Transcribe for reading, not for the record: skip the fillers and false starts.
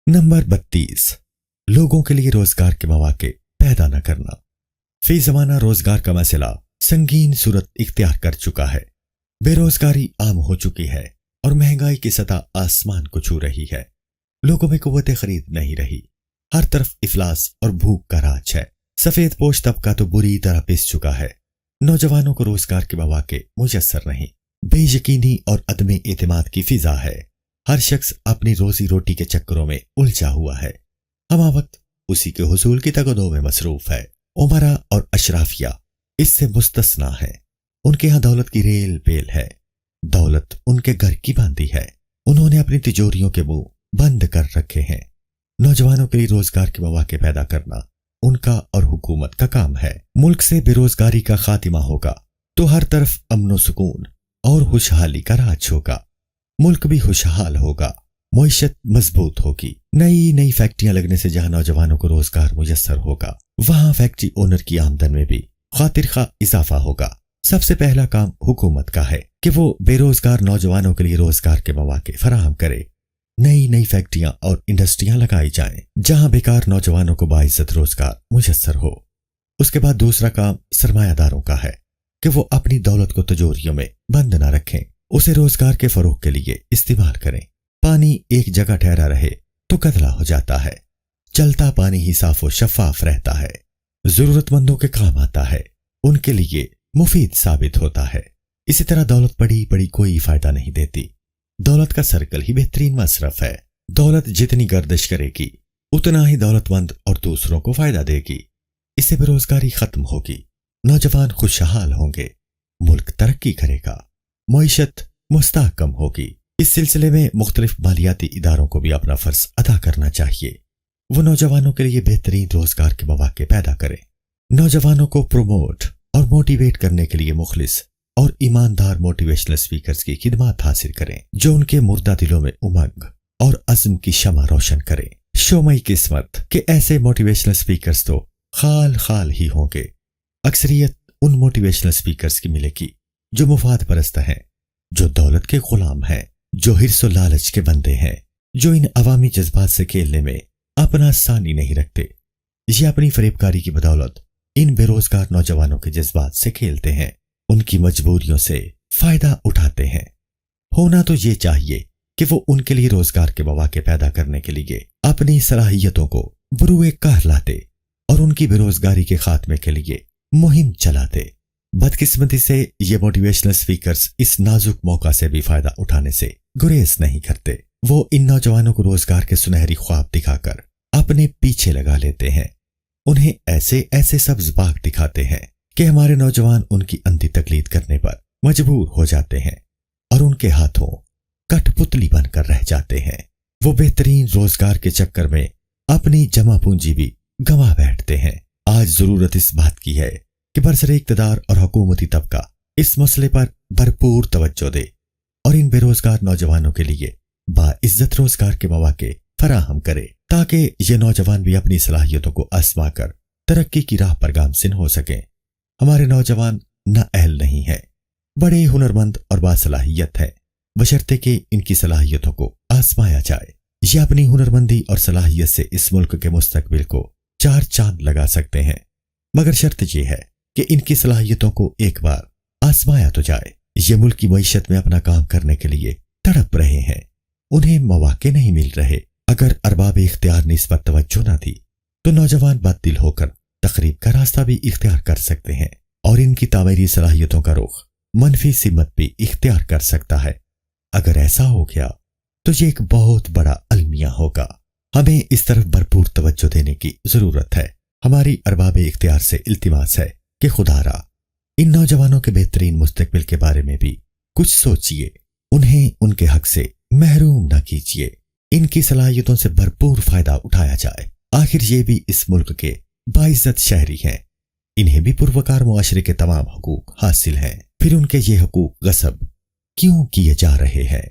Number 32, लोगों के लिए रोजगार के मौके पैदा न करना। फी जमाना रोजगार का मसला संगीन सूरत इख्तियार कर चुका है। बेरोजगारी आम हो चुकी है और महंगाई की सतह आसमान को छू रही है। लोगों में कुव्वत खरीद नहीं रही, हर तरफ इफलास और भूख का राज है। सफेद पोश तबका तो बुरी तरह पिस चुका है। नौजवानों को रोजगार के मौके मुयस्सर नहीं, बेयकीनी और अदम एतमाद की फिजा है। हर शख्स अपनी रोजी रोटी के चक्करों में उलझा हुआ है। हमा वक्त उसी के हुसूल की तगदो में मसरूफ है। उमरा और अशराफिया इससे मुस्तस्ना है। उनके यहाँ दौलत की रेल पेल है। दौलत उनके घर की बांधी है। उन्होंने अपनी तिजोरियों के मुंह बंद कर रखे हैं। नौजवानों के लिए रोजगार के मौके पैदा करना उनका और हुकूमत का काम है। मुल्क से बेरोजगारी का खातिमा होगा तो हर तरफ अमन सुकून और खुशहाली का राज होगा। मुल्क भी खुशहाल होगा, मईशत मजबूत होगी। नई नई फैक्ट्रियां लगने से जहां नौजवानों को रोजगार मुयस्सर होगा, वहां फैक्ट्री ओनर की आमदन में भी खातिर खा इजाफा होगा। सबसे पहला काम हुकूमत का है कि वो बेरोजगार नौजवानों के लिए रोजगार के मौके फराहम करे। नई नई फैक्ट्रियां और इंडस्ट्रियां लगाई जाएं, जहां बेकार नौजवानों को बाइज्जत रोजगार मुयस्सर हो। उसके बाद दूसरा काम सरमायादारों का है कि वो अपनी दौलत को तिजोरियों में बंद न रखें, उसे रोजगार के फरोग के लिए इस्तेमाल करें। पानी एक जगह ठहरा रहे तो कतला हो जाता है। चलता पानी ही साफ और शफाफ रहता है, जरूरतमंदों के काम आता है, उनके लिए मुफीद साबित होता है। इसी तरह दौलत पड़ी पड़ी कोई फायदा नहीं देती। दौलत का सर्कल ही बेहतरीन मसरफ है। दौलत जितनी गर्दिश करेगी उतना ही दौलतमंद और दूसरों को फायदा देगी। इससे बेरोजगारी खत्म होगी, नौजवान खुशहाल होंगे, मुल्क तरक्की करेगा, मईशत मुस्तहकम होगी। इस सिलसिले में मुख्तलिफ मालियाती इदारों को भी अपना फर्ज अदा करना चाहिए। वो नौजवानों के लिए बेहतरीन रोजगार के मौके पैदा करें। नौजवानों को प्रोमोट और मोटिवेट करने के लिए मुखलिस और ईमानदार मोटिवेशनल स्पीकर्स की खिदमत हासिल करें, जो उनके मुर्दा दिलों में उमंग और अज़्म की शमा रोशन करें। शोमई किस्मत के ऐसे मोटिवेशनल स्पीकर्स तो खाल खाल ही होंगे। अक्सरियत उन मोटिवेशनल स्पीकर्स की मिलेगी जो मुफाद परस्त हैं, जो दौलत के गुलाम हैं, जो हिर्स और लालच के बंदे हैं, जो इन अवामी जज्बात से खेलने में अपना सानी नहीं रखते। ये अपनी फरेबकारी की बदौलत इन बेरोजगार नौजवानों के जज्बात से खेलते हैं, उनकी मजबूरियों से फायदा उठाते हैं। होना तो ये चाहिए कि वो उनके लिए रोजगार के मौके पैदा करने के लिए अपनी सलाहियतों को बरूए कार लाते और उनकी बेरोजगारी के खात्मे के लिए मुहिम चलाते। बदकिस्मती से ये मोटिवेशनल स्पीकर्स इस नाजुक मौका से भी फायदा उठाने से गुरेज नहीं करते। वो इन नौजवानों को रोजगार के सुनहरी ख्वाब दिखाकर अपने पीछे लगा लेते हैं। उन्हें ऐसे ऐसे सब्ज बाग दिखाते हैं कि हमारे नौजवान उनकी अंधी तकलीद करने पर मजबूर हो जाते हैं और उनके हाथों कठपुतली बनकर रह जाते हैं। वो बेहतरीन रोजगार के चक्कर में अपनी जमा पूंजी भी गंवा बैठते हैं। आज जरूरत इस बात की है कि बरसरे इक्तदार और हुकूमती तबका इस मसले पर भरपूर तवज्जो दे और इन बेरोजगार नौजवानों के लिए बाइज्जत रोजगार के मौके फराहम करे, ताकि ये नौजवान भी अपनी सलाहियतों को आजमा कर तरक्की की राह पर गामसिन हो सकें। हमारे नौजवान नाअहल नहीं है, बड़े हुनरमंद और बासलाहियत है, बशर्ते कि इनकी सलाहियतों को आजमाया जाए। ये अपनी हुनरमंदी और सलाहियत से इस मुल्क के मुस्तकबिल को चार चांद लगा सकते हैं, मगर शर्त यह है कि इनकी सलाहियतों को एक बार आजमाया तो जाए। ये मुल्क की मईशत में अपना काम करने के लिए तड़प रहे हैं, उन्हें मौके नहीं मिल रहे। अगर अरबाब इख्तियार ने इस पर तवज्जो न दी तो नौजवान बददिल होकर तकरीब का रास्ता भी इख्तियार कर सकते हैं और इनकी तामीरी सलाहियतों का रुख मनफी सिमत भी इख्तियार कर सकता है। अगर ऐसा हो गया तो ये एक बहुत बड़ा अलमिया होगा। हमें इस तरफ भरपूर तवज्जो देने की जरूरत है। हमारी अरबाब इख्तियार से इल्तिमास है कि खुदारा इन नौजवानों के बेहतरीन मुस्तकबिल के बारे में भी कुछ सोचिए, उन्हें उनके हक से महरूम न कीजिए, इनकी सलाहियतों से भरपूर फायदा उठाया जाए। आखिर ये भी इस मुल्क के बाइज्जत शहरी हैं, इन्हें भी पुरवकार मुआशरे के तमाम हकूक हासिल हैं, फिर उनके ये हकूक गसब क्यों किए जा रहे हैं?